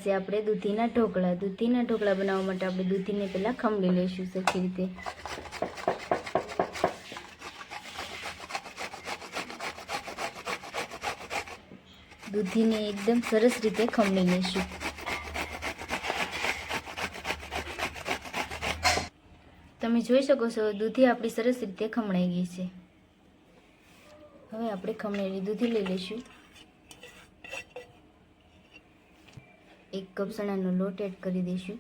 છે આપણે દૂધીના ઢોકળા. દૂધીના ઢોકળા બનાવવા માટે આપણે દૂધીને પહેલાં ખમણી લઈશું સરખી રીતે. દૂધીને એકદમ સરસ રીતે ખમણી લઈશું. તમે જોઈ શકો છો દૂધી આપણી સરસ રીતે ખમણાઈ ગઈ છે. હવે આપણે ખમણેલી દૂધી લઈ લઈશું. 1 કપ ચણાનો લોટ એડ કરી દઈશું.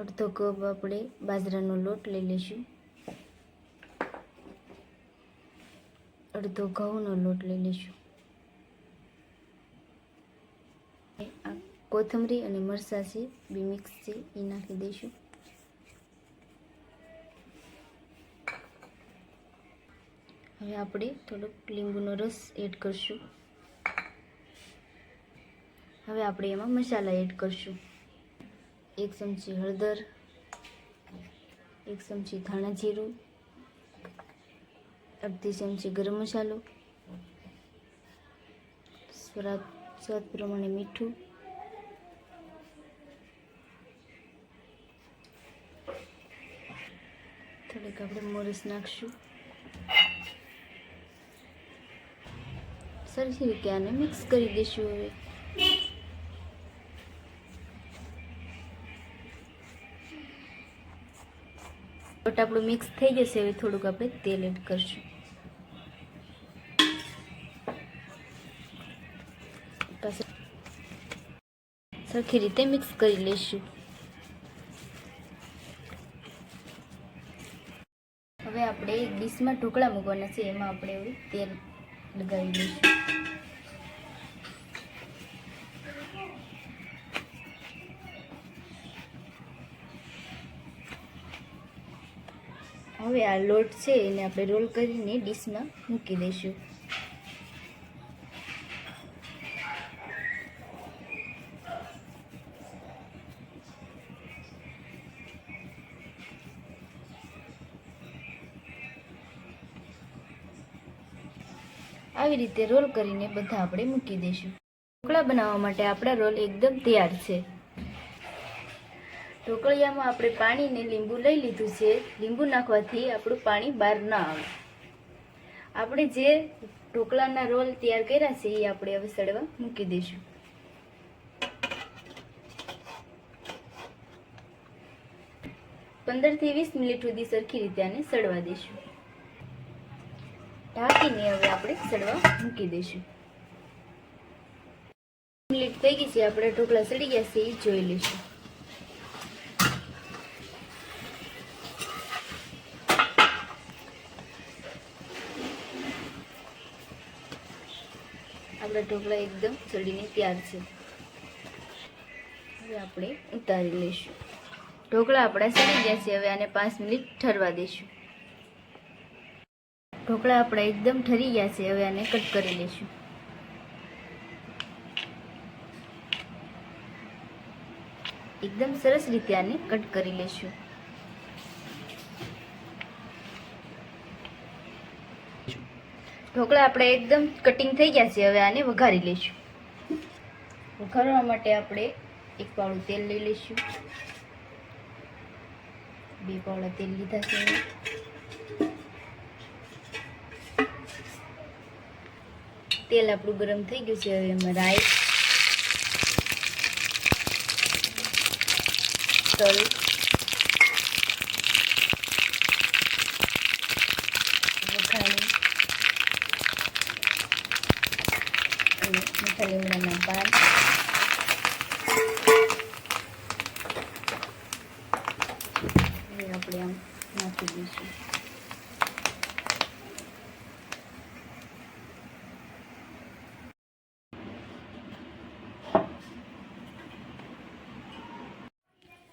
અડધો કપ આપણે બાજરાનો લોટ લઈ લઈશું. અડધો ઘઉંનો લોટ લઈ લઈશું. કોથમરી અને મરચાં છે બે મિક્સ છે એ નાખી દઈશું. હવે આપણે થોડોક લીંબુનો રસ એડ કરશું. હવે આપણે એમાં મસાલા એડ કરશું. 1 ચમચી હળદર, 1 ચમચી ધાણા જીરું, અડધી ચમચી ગરમ મસાલો, સ્વાદ પ્રમાણે મીઠું, થોડીક આપણે મોરસ નાખશું. સરખી રીતે આને મિક્સ કરી દઈશું. હવે લોટ આપણું મિક્સ થઈ જશે. હવે થોડુંક આપણે તેલ એડ કરશું. સરખી રીતે મિક્સ કરી લઈશું. હવે આપણે એક ડીશમાં ઢોકળા મૂકવાના છે. એમાં આપણે હવે તેલ લગાવી દઈશું. હવે આ લોટ છે એને આપણે રોલ કરીને ડીશમાં મૂકી દઈશું. આવી રીતે રોલ કરીને બધા આપણે મૂકી દઈશું. ઢોકળા બનાવવા માટે આપણા રોલ એકદમ તૈયાર છે. ઢોકળિયામાં આપણે પાણી ને લીંબુ લઈ લીધું છે. લીંબુ નાખવાથી આપણું પાણી બહાર ના આવે. આપણે જે ઢોકળાના રોલ તૈયાર કર્યા છે એ આપણે હવે સળવા મૂકી દઈશું. પંદર થી 20 મિનિટ સુધી સરખી રીતે આને સળવા દઈશું. ઢાંકીને હવે આપણે સળવા મૂકી દઈશું. મિનિટ થઈ ગઈ છે. આપણે ઢોકળા સળી ગયા છે એ જોઈ લઈશું. આપણા ઢોકળા એકદમ સળીને તૈયાર છે. હવે આપણે ઉતારી લઈશું. ઢોકળા આપણા સળી ગયા છે. હવે આને 5 મિનિટ ઠરવા દઈશું. ઢોકળા આપણા એકદમ ઠરી ગયા છે. હવે આને કટ કરી લઈશું. એકદમ સરસ રીતે આને કટ કરી લઈશું. ઢોકળા આપણે એકદમ કટિંગ થઈ ગયા છે. હવે આને વઘારી લઈશું. વઘારવા માટે આપણે 1 પાવડું તેલ લઈ લઈશું. 2 પાવડા તેલ લીધા છે. તેલ આપણું ગરમ થઈ ગયું છે. હવે એમાં રાઈ, તલ, વઘાણી અને મીઠા લીમડાના પાન, હવે આપણે આમ નાખી દઈશું.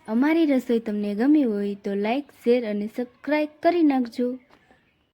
અમારી રસોઈ તમને ગમી હોય તો લાઈક, શેર અને સબસ્ક્રાઈબ કરી નાખજો.